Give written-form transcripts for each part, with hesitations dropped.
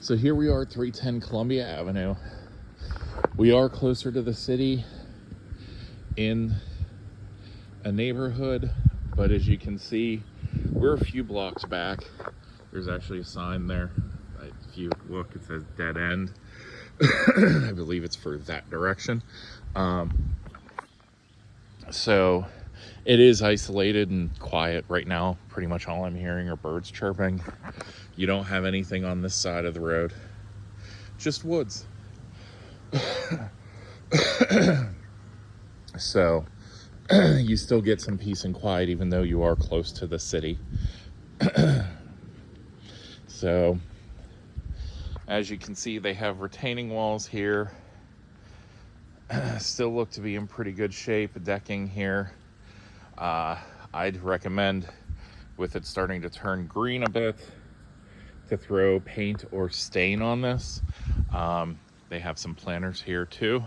So here we are at 310 Columbia Avenue. We are closer to the city in a neighborhood, but as you can see, we're a few blocks back. There's actually a sign there. If you look, it says dead end. I believe it's for that direction. So it is isolated and quiet right now. Pretty much all I'm hearing are birds chirping. You don't have anything on this side of the road, just woods. So you still get some peace and quiet even though you are close to the city. So as you can see, they have retaining walls here. Still look to be in pretty good shape. Decking here. I'd recommend, with it starting to turn green a bit, to throw paint or stain on this. They have some planters here too.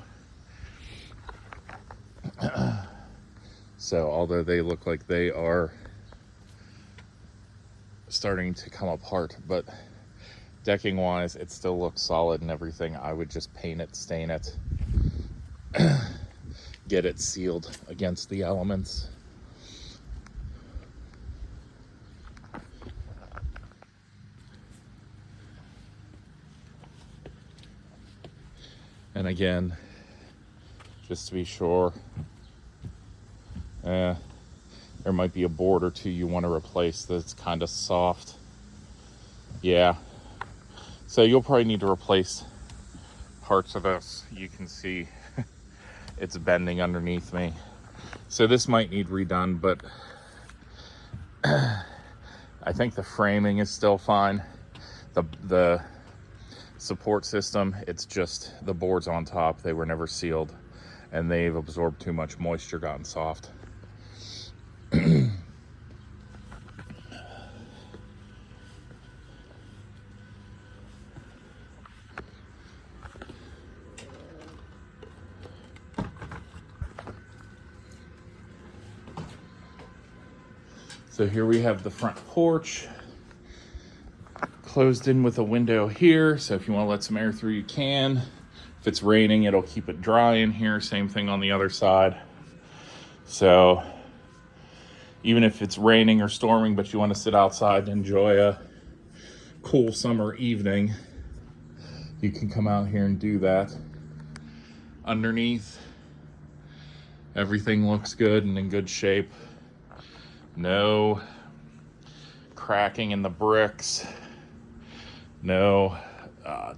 So although they look like they are starting to come apart, but decking wise, it still looks solid and everything. I would just paint it, stain it, get it sealed against the elements. And again, just to be sure, there might be a board or two you want to replace that's kind of soft. Yeah. So you'll probably need to replace parts of this. You can see it's bending underneath me. So this might need redone, but I think the framing is still fine. The support system, it's just the boards on top. They were never sealed and they've absorbed too much moisture, gotten soft. So here we have the front porch, closed in with a window here. So if you want to let some air through, you can. If it's raining, it'll keep it dry in here. Same thing on the other side. So even if it's raining or storming, but you want to sit outside and enjoy a cool summer evening, you can come out here and do that. Underneath, everything looks good and in good shape. No cracking in the bricks, no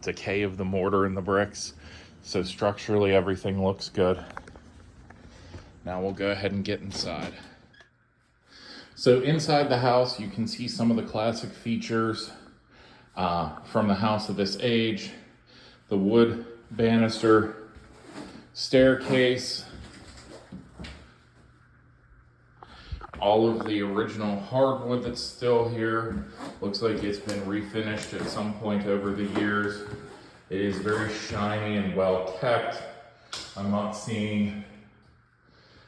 decay of the mortar in the bricks. So structurally, everything looks good. Now we'll go ahead and get inside. So inside the house, you can see some of the classic features from the house of this age. The wood banister, staircase, all of the original hardwood that's still here. Looks like it's been refinished at some point over the years. It is very shiny and well kept. I'm not seeing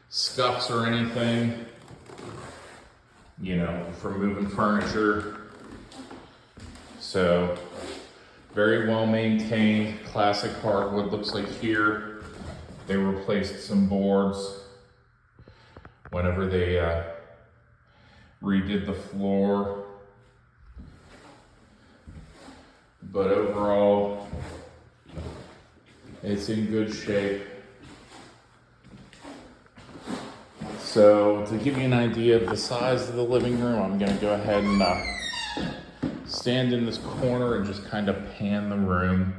scuffs or anything, you know, from moving furniture. So very well maintained, classic hardwood. Looks like here they replaced some boards whenever they redid the floor. But overall, it's in good shape. So to give you an idea of the size of the living room, I'm gonna go ahead and stand in this corner and just kind of pan the room.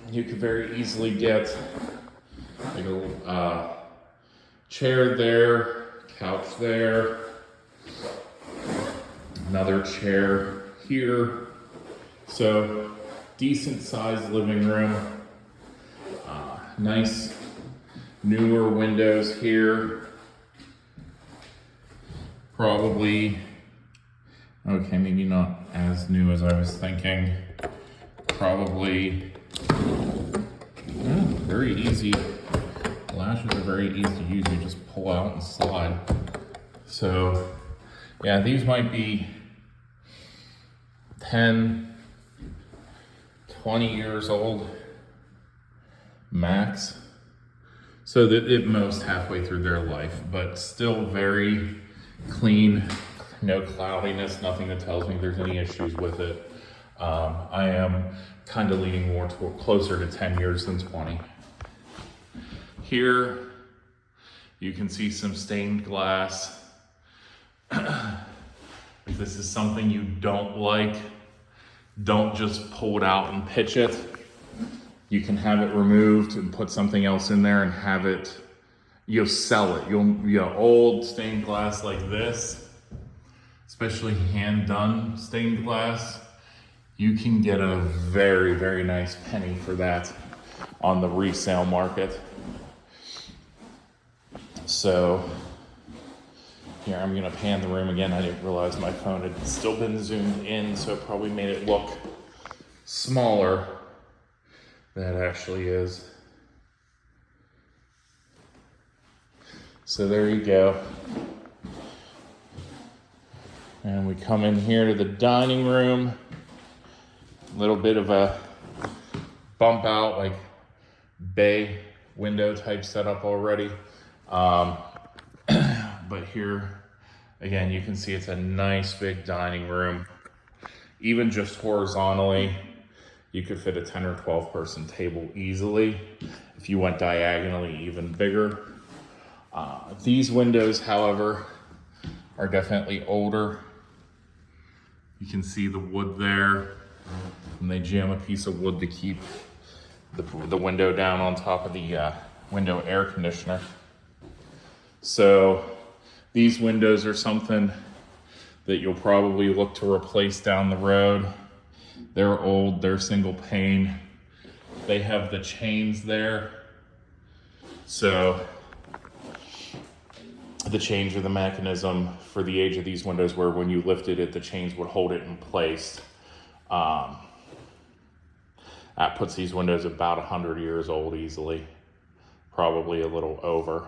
You could very easily get like a chair there, couch there, another chair here. So decent sized living room. Nice newer windows here. Probably, okay, maybe not as new as I was thinking. Probably, very easy. Lashes are very easy to use. You just pull out and slide. So yeah, these might be 10, 20 years old max. So that at most halfway through their life, but still very clean, no cloudiness, nothing that tells me there's any issues with it. I am kind of leaning more toward closer to 10 years than 20. Here, you can see some stained glass. If this is something you don't like, don't just pull it out and pitch it. You can have it removed and put something else in there and have it, you'll sell it. Old stained glass like this, especially hand done stained glass, you can get a very, very nice penny for that on the resale market. So here, I'm gonna pan the room again. I didn't realize my phone had still been zoomed in, so it probably made it look smaller than it actually is. So there you go. And we come in here to the dining room. A little bit of a bump out, like bay window type setup already. But here, again, you can see it's a nice big dining room. Even just horizontally, you could fit a 10 or 12 person table easily. If you went diagonally, even bigger. These windows, however, are definitely older. You can see the wood there, and they jam a piece of wood to keep the window down on top of the window air conditioner. So these windows are something that you'll probably look to replace down the road. They're old, they're single pane. They have the chains there. So the chains are the mechanism for the age of these windows where when you lifted it, the chains would hold it in place. That puts these windows about 100 years old easily, probably a little over.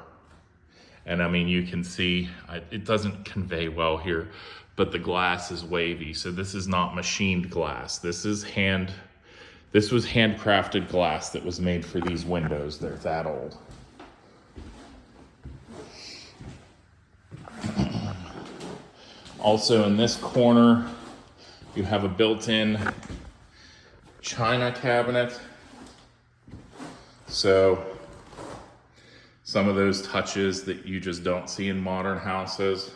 And I mean, you can see, it doesn't convey well here, but the glass is wavy. So this is not machined glass. This was handcrafted glass that was made for these windows. They're that old. Also in this corner, you have a built-in china cabinet. So some of those touches that you just don't see in modern houses.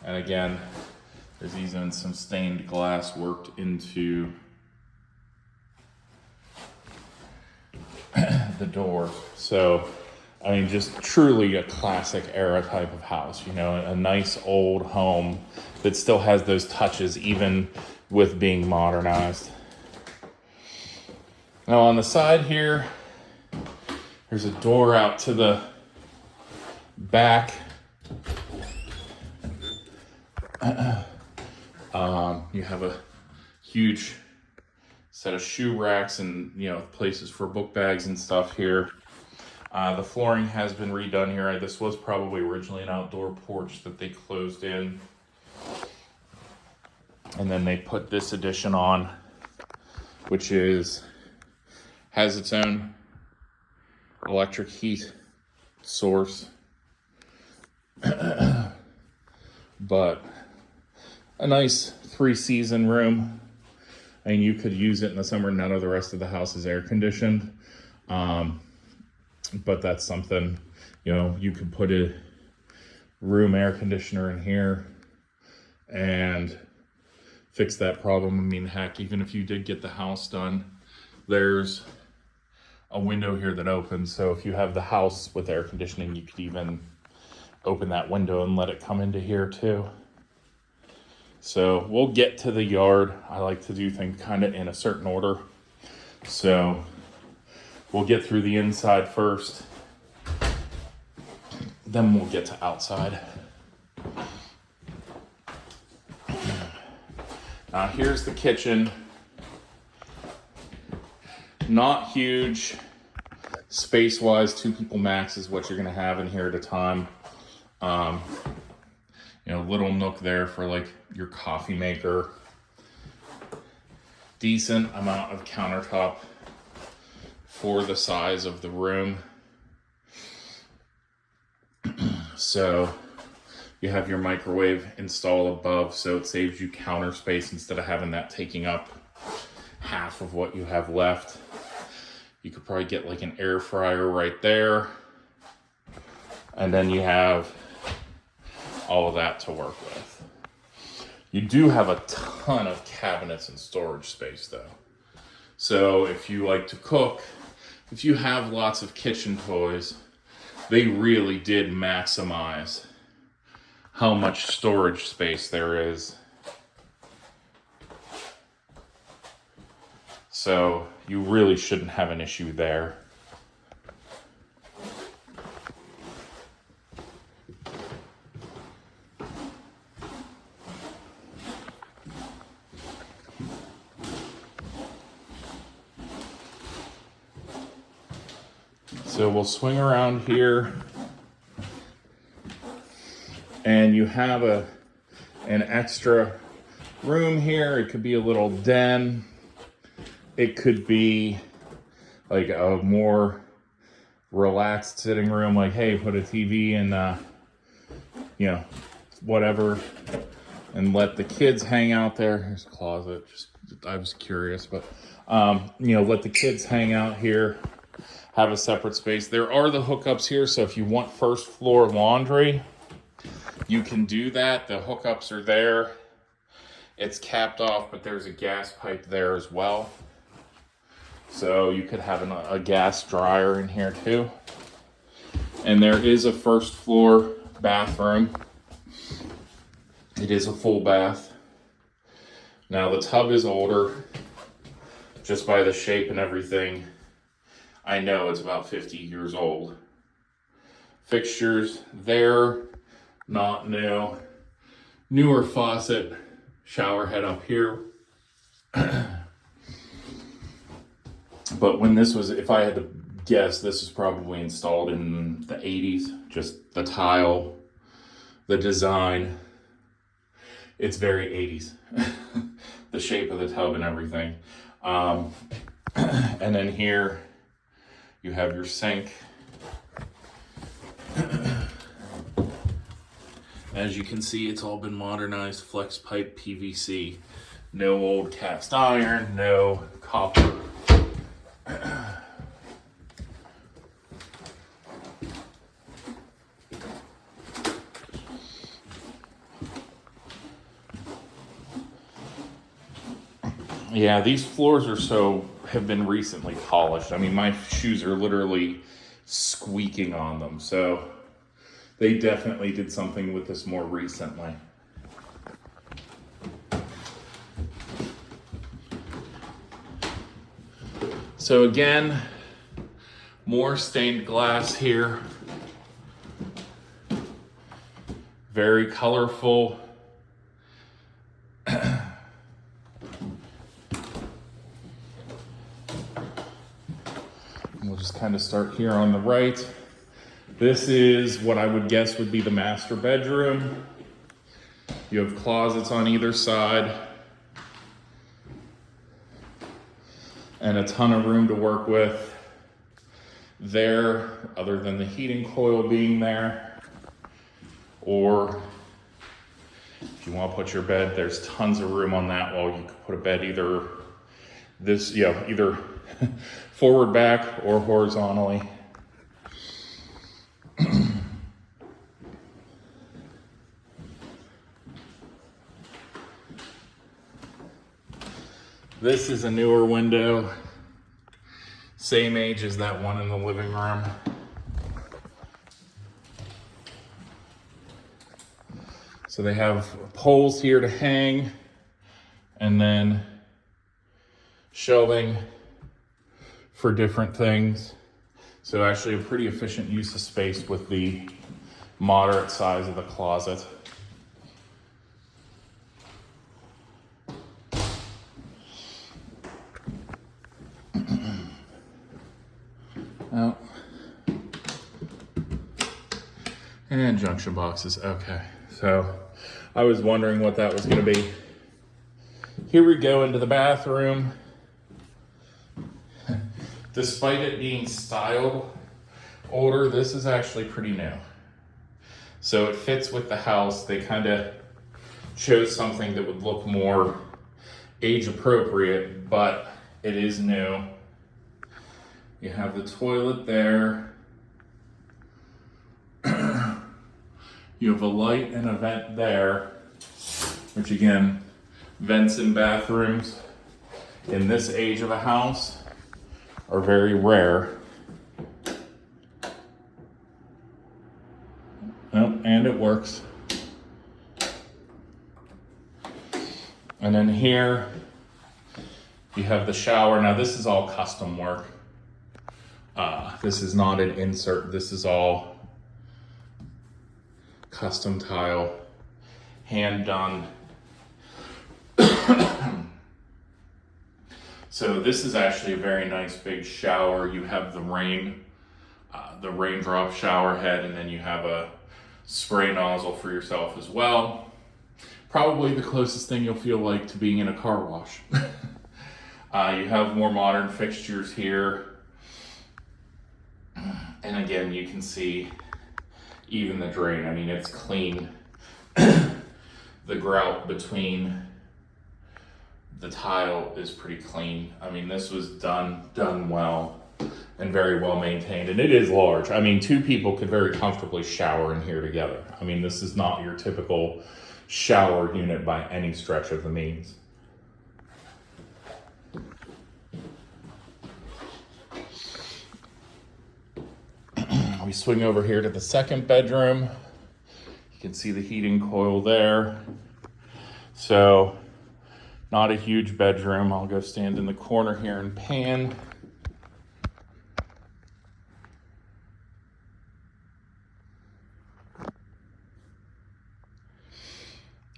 And again, there's even some stained glass worked into the door. So, I mean, just truly a classic era type of house, you know, a nice old home that still has those touches even with being modernized. Now on the side here, there's a door out to the back. You have a huge set of shoe racks and, you know, places for book bags and stuff here. The flooring has been redone here. This was probably originally an outdoor porch that they closed in. And then they put this addition on, which has its own electric heat source. But a nice 3-season room. I mean, you could use it in the summer. None of the rest of the house is air conditioned. But that's something, you know, you could put a room air conditioner in here and fix that problem. I mean, heck, even if you did get the house done, there's a window here that opens. So if you have the house with air conditioning, you could even open that window and let it come into here too. So we'll get to the yard. I like to do things kind of in a certain order. So we'll get through the inside first, then we'll get to outside. Now here's the kitchen. Not huge, Space-wise, 2 people max is what you're gonna have in here at a time. Little nook there for like your coffee maker. Decent amount of countertop for the size of the room. So you have your microwave installed above, so it saves you counter space instead of having that taking up half of what you have left. You could probably get like an air fryer right there. And then you have all of that to work with. You do have a ton of cabinets and storage space though. So if you like to cook, if you have lots of kitchen toys, they really did maximize how much storage space there is. So you really shouldn't have an issue there. So we'll swing around here, and you have an extra room here. It could be a little den. It could be like a more relaxed sitting room, like, hey, put a TV and, whatever, and let the kids hang out there. Here's a closet. I was curious, but, let the kids hang out here, have a separate space. There are the hookups here, so if you want first floor laundry, you can do that. The hookups are there. It's capped off, but there's a gas pipe there as well. So you could have a gas dryer in here too. And there is a first floor bathroom. It is a full bath. Now the tub is older, just by the shape and everything. I know it's about 50 years old. Fixtures there, not new. Newer faucet, shower head up here. But when this was, if I had to guess, this was probably installed in the 80s. Just the tile, the design. It's very 80s. The shape of the tub and everything. And then here you have your sink. As you can see, it's all been modernized, flex pipe PVC. No old cast iron, no copper. Yeah, these floors have been recently polished. I mean, my shoes are literally squeaking on them. So they definitely did something with this more recently. So again, more stained glass here. Very colorful. We'll just kind of start here on the right. This is what I would guess would be the master bedroom. You have closets on either side. And a ton of room to work with there, other than the heating coil being there. Or if you want to put your bed, there's tons of room on that wall. You could put a bed either forward, back, or horizontally. This is a newer window, same age as that one in the living room. So they have poles here to hang, and then shelving for different things. So actually a pretty efficient use of space with the moderate size of the closet. Now, And junction boxes, okay. So I was wondering what that was gonna be. Here we go into the bathroom. Despite it being styled older, this is actually pretty new. So it fits with the house. They kind of chose something that would look more age appropriate, but it is new. You have the toilet there. You have a light and a vent there, which again, vents in bathrooms in this age of a house are very rare. Oh, and it works. And then here, you have the shower. Now this is all custom work. This is not an insert. This is all custom tile, hand done. So this is actually a very nice big shower. You have the raindrop shower head, and then you have a spray nozzle for yourself as well. Probably the closest thing you'll feel like to being in a car wash. You have more modern fixtures here. And again, you can see even the drain. I mean, it's clean. The grout between the tile is pretty clean. I mean, this was done well and very well maintained. And it is large. I mean, two people could very comfortably shower in here together. I mean, this is not your typical shower unit by any stretch of the means. We swing over here to the second bedroom. You can see the heating coil there. So, not a huge bedroom. I'll go stand in the corner here and pan.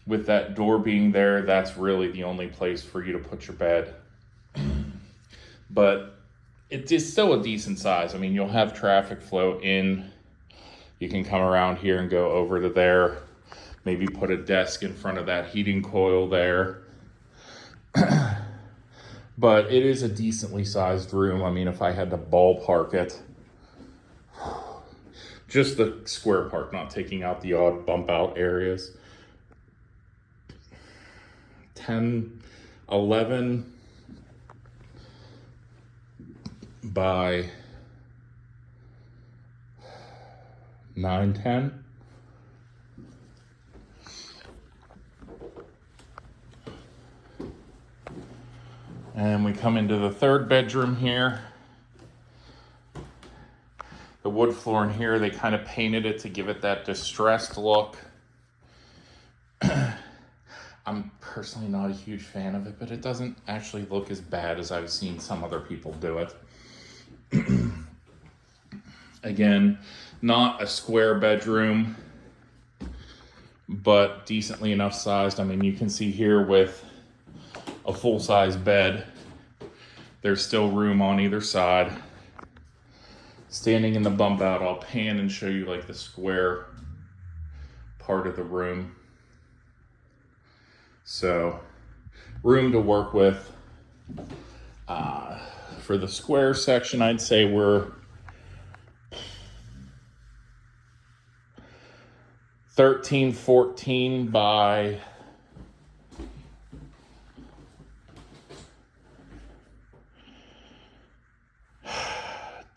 With that door being there, that's really the only place for you to put your bed. But it is still a decent size. I mean, you'll have traffic flow in. You can come around here and go over to there. Maybe put a desk in front of that heating coil there. But it is a decently sized room. I mean, if I had to ballpark it, just the square part, not taking out the odd bump out areas. 10, 11 by 9, 10. And we come into the third bedroom here. The wood floor in here, they kind of painted it to give it that distressed look. I'm personally not a huge fan of it, but it doesn't actually look as bad as I've seen some other people do it. Again, not a square bedroom, but decently enough sized. I mean, you can see here with a full-size bed, there's still room on either side. Standing in the bump out, I'll pan and show you like the square part of the room. So, room to work with. For the square section, I'd say we're 13, 14 by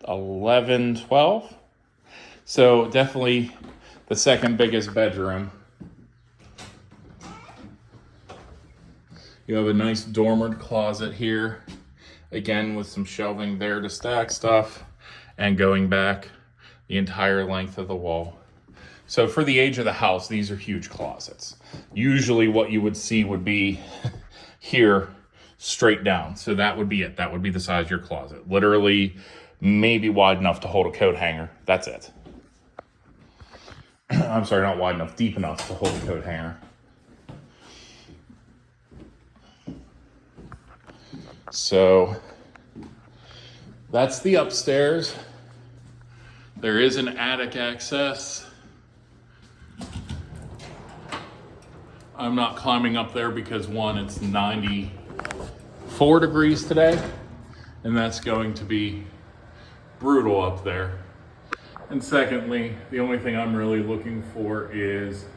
11, 12. So definitely the second biggest bedroom. You have a nice dormered closet here. Again, with some shelving there to stack stuff and going back the entire length of the wall. So for the age of the house, these are huge closets. Usually what you would see would be here straight down. So that would be it. That would be the size of your closet. Literally maybe wide enough to hold a coat hanger. That's it. I'm sorry, not wide enough, deep enough to hold a coat hanger. So that's the upstairs. There is an attic access. I'm not climbing up there because one, it's 94 degrees today, and that's going to be brutal up there. And secondly, the only thing I'm really looking for is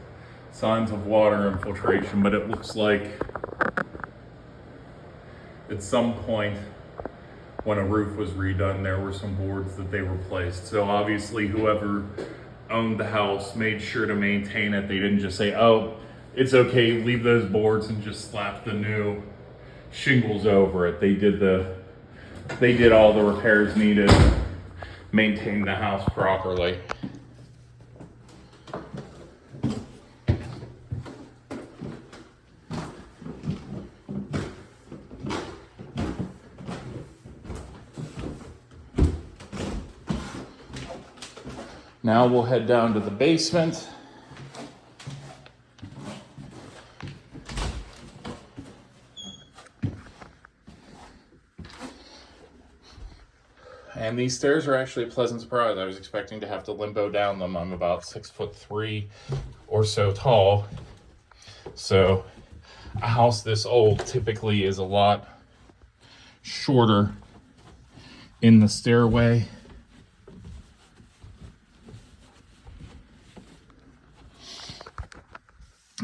signs of water infiltration, but it looks like at some point when a roof was redone, there were some boards that they replaced. So obviously whoever owned the house made sure to maintain it. They didn't just say, oh, it's okay, leave those boards and just slap the new shingles over it. They did all the repairs needed, maintained the house properly. Now we'll head down to the basement. And these stairs are actually a pleasant surprise. I was expecting to have to limbo down them. I'm about 6'3" or so tall. So a house this old typically is a lot shorter in the stairway.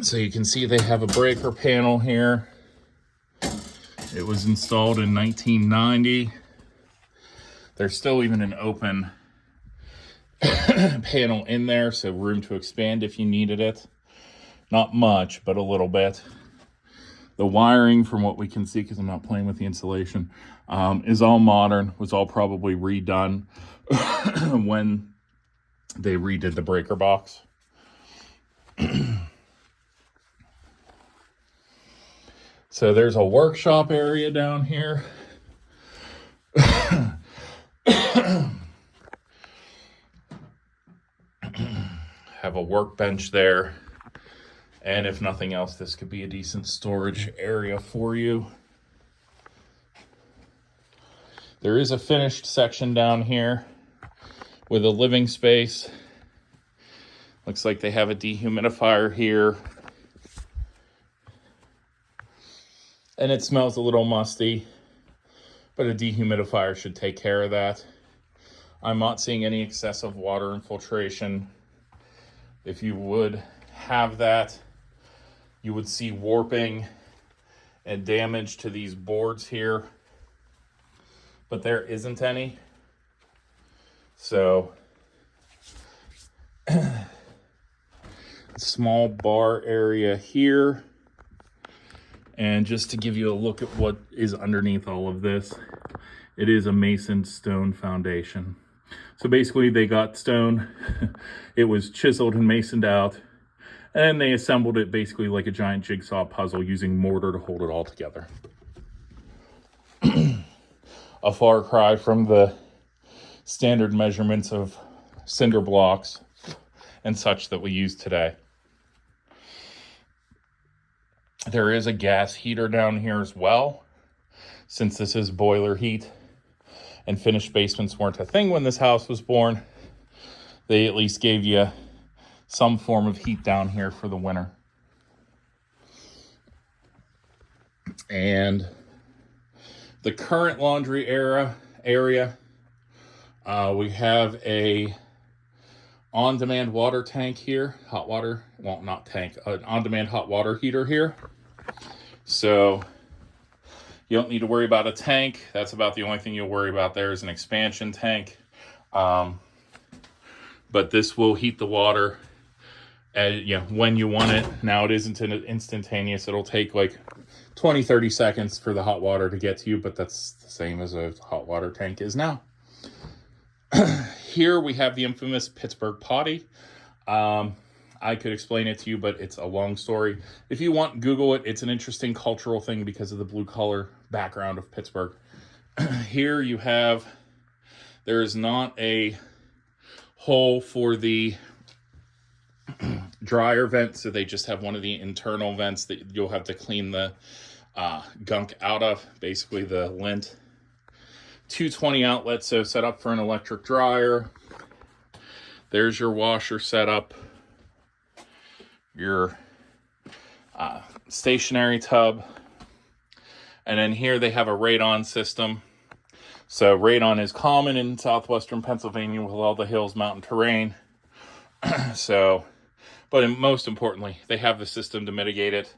So you can see they have a breaker panel here. It was installed in 1990. There's still even an open panel in there, so room to expand if you needed it. Not much, but a little bit. The wiring, from what we can see, because I'm not playing with the insulation, is all modern, was all probably redone when they redid the breaker box. So there's a workshop area down here. Have a workbench there. And if nothing else, this could be a decent storage area for you. There is a finished section down here with a living space. Looks like they have a dehumidifier here. And it smells a little musty, but a dehumidifier should take care of that. I'm not seeing any excessive water infiltration. If you would have that, you would see warping and damage to these boards here, but there isn't any. So, small bar area here. And just to give you a look at what is underneath all of this, it is a mason stone foundation. So basically they got stone, it was chiseled and masoned out, and they assembled it basically like a giant jigsaw puzzle using mortar to hold it all together. A far cry from the standard measurements of cinder blocks and such that we use today. There is a gas heater down here as well, since this is boiler heat and finished basements weren't a thing when this house was born. They at least gave you some form of heat down here for the winter. And the current laundry area, we have a on-demand water tank here, hot water, well, not tank, an on-demand hot water heater here. So you don't need to worry about a tank. That's about the only thing you'll worry about there is an expansion tank. But this will heat the water when you want it. Now it isn't instantaneous. It'll take like 20-30 seconds for the hot water to get to you, but that's the same as a hot water tank is now. Here we have the infamous Pittsburgh potty. I could explain it to you, but it's a long story. If you want, Google it. It's an interesting cultural thing because of the blue color background of Pittsburgh. Here you have, there is not a hole for the dryer vent, so they just have one of the internal vents that you'll have to clean the gunk out of, basically the lint. 220 outlets, so set up for an electric dryer. There's your washer setup. Your stationary tub. And then here they have a radon system. So radon is common in southwestern Pennsylvania with all the hills, mountain terrain. So, but most importantly, they have the system to mitigate it.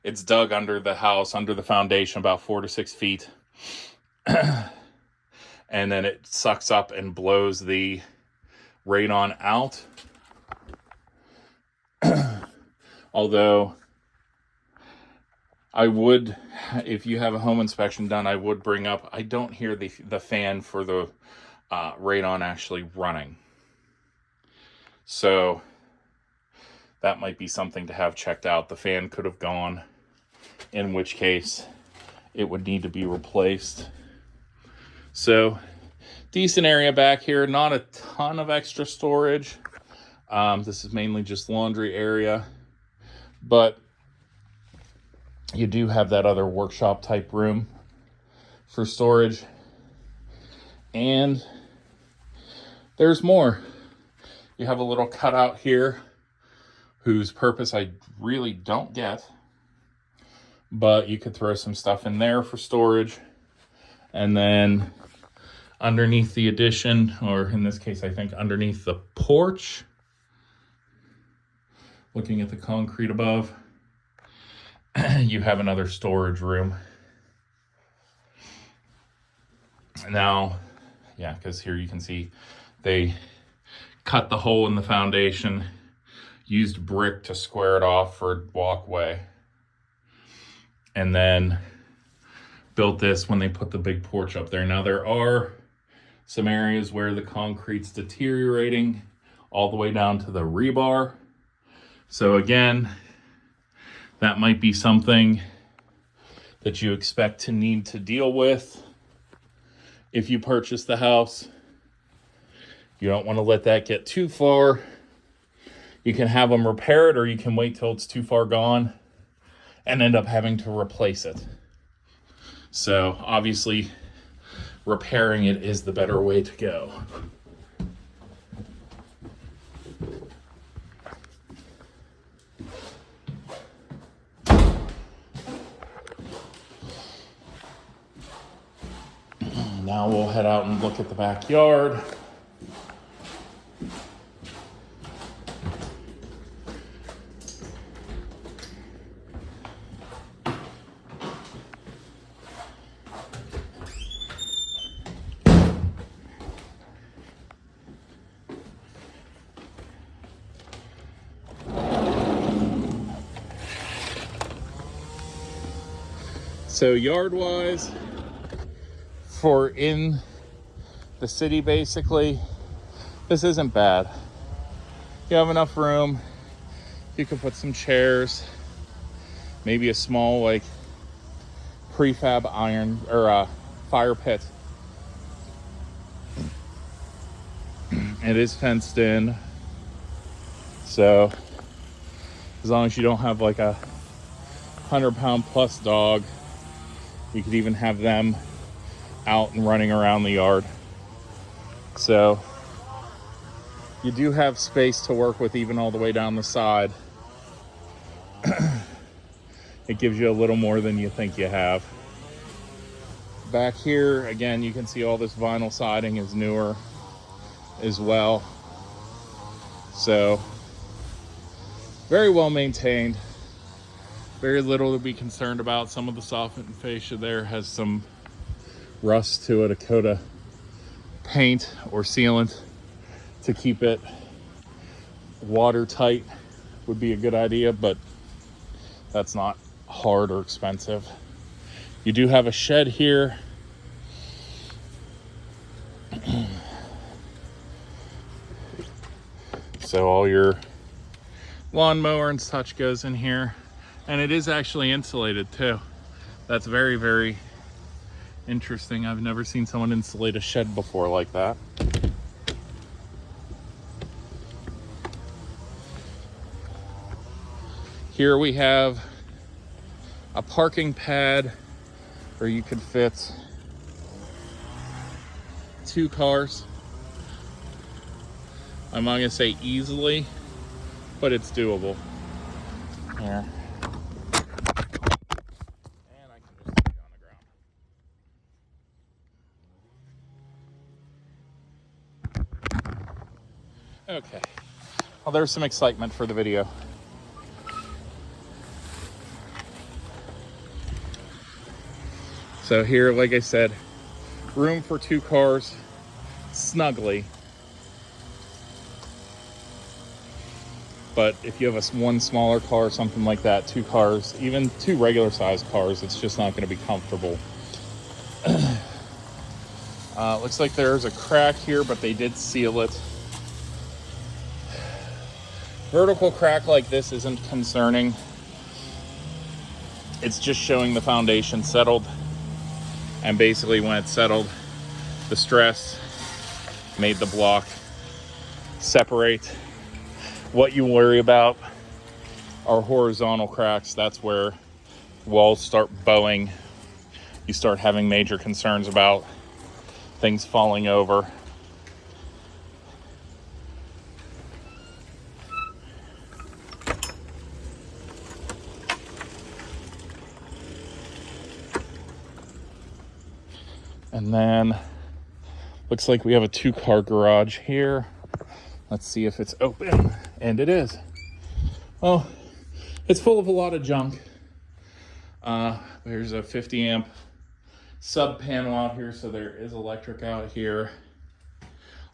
It's dug under the house, under the foundation, about 4 to 6 feet. And then it sucks up and blows the radon out. Although I would, if you have a home inspection done, I would bring up, I don't hear the fan for the radon actually running. So that might be something to have checked out. The fan could have gone, in which case it would need to be replaced. So decent area back here, not a ton of extra storage. This is mainly just laundry area, but you do have that other workshop type room for storage. And there's more. You have a little cutout here whose purpose I really don't get, but you could throw some stuff in there for storage. And then underneath the addition, or in this case, I think underneath the porch, looking at the concrete above, you have another storage room. Now, yeah, because here you can see they cut the hole in the foundation, used brick to square it off for a walkway, and then built this when they put the big porch up there. Now there are some areas where the concrete's deteriorating all the way down to the rebar. So again, that might be something that you expect to need to deal with if you purchase the house. You don't want to let that get too far. You can have them repair it, or you can wait till it's too far gone and end up having to replace it. So obviously repairing it is the better way to go. Now we'll head out and look at the backyard. So yard-wise, for in the city, basically, this isn't bad. You have enough room. You can put some chairs, maybe a small like prefab iron or fire pit. It is fenced in, so as long as you don't have like a 100-pound plus dog, you could even have them out and running around the yard. So you do have space to work with, even all the way down the side. It gives you a little more than you think you have. Back here, again, you can see all this vinyl siding is newer as well. So very well maintained. Very little to be concerned about. Some of the soffit fascia there has some rust to it. A coat of paint or sealant to keep it watertight would be a good idea, but that's not hard or expensive. You do have a shed here. So all your lawnmower and such goes in here. And it is actually insulated too. That's very, very interesting. I've never seen someone insulate a shed before like that. Here we have a parking pad where you could fit 2 cars. I'm not gonna say easily, but it's doable. Here. Okay. Well, there's some excitement for the video. So here, like I said, room for 2 cars, snugly. But if you have one smaller car, something like that, 2 cars, even 2 regular sized cars, it's just not going to be comfortable. Looks like there's a crack here, but they did seal it. Vertical crack like this isn't concerning. It's just showing the foundation settled. And basically when it's settled, the stress made the block separate. What you worry about are horizontal cracks. That's where walls start bowing. You start having major concerns about things falling over. And then looks like we have a 2-car garage here. Let's see if it's open. And it is. Oh, it's full of a lot of junk. There's a 50 amp sub panel out here, so there is electric out here.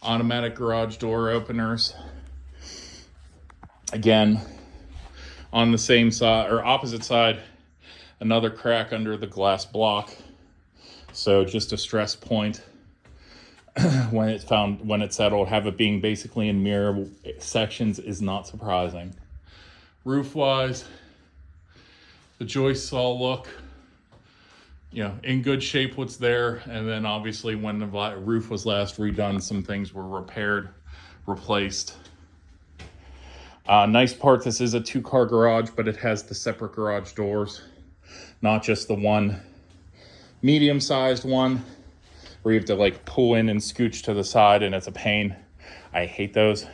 Automatic garage door openers. Again, on the same side or opposite side, another crack under the glass block. So just a stress point. When it's settled, have it being basically in mirror sections is not surprising. Roof wise, the joists all look, in good shape what's there. And then obviously when the roof was last redone, some things were repaired, replaced. Nice part, this is a 2-car garage, but it has the separate garage doors, not just the one medium-sized one where you have to like pull in and scooch to the side and it's a pain. I hate those.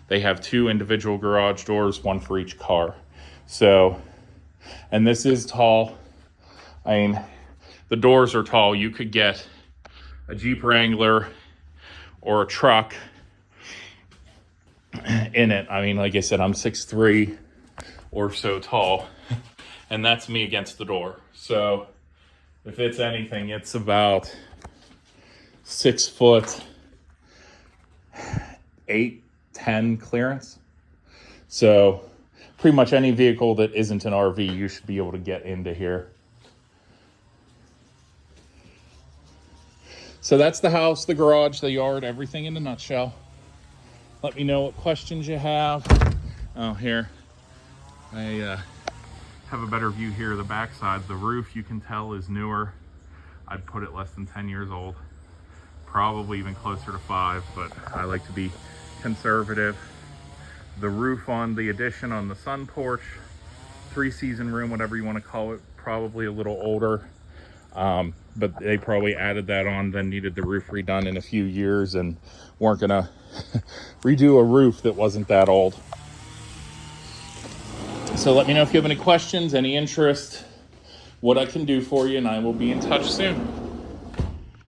They have 2 individual garage doors, 1 for each car. So, and this is tall. I mean, the doors are tall. You could get a Jeep Wrangler or a truck in it. I mean, like I said, I'm 6'3" or so tall, and that's me against the door. So if it's anything, it's about 6 foot 8, 10 clearance. So pretty much any vehicle that isn't an RV, you should be able to get into here. So that's the house, the garage, the yard, everything in a nutshell. Let me know what questions you have. Oh, here. I have a better view here of the backside. The roof, you can tell, is newer. I'd put it less than 10 years old. Probably even closer to 5, but I like to be conservative. The roof on the addition on the sun porch, 3-season room, whatever you want to call it, probably a little older. But they probably added that on, then needed the roof redone in a few years and weren't gonna redo a roof that wasn't that old. So let me know if you have any questions, any interest, what I can do for you, and I will be in touch soon.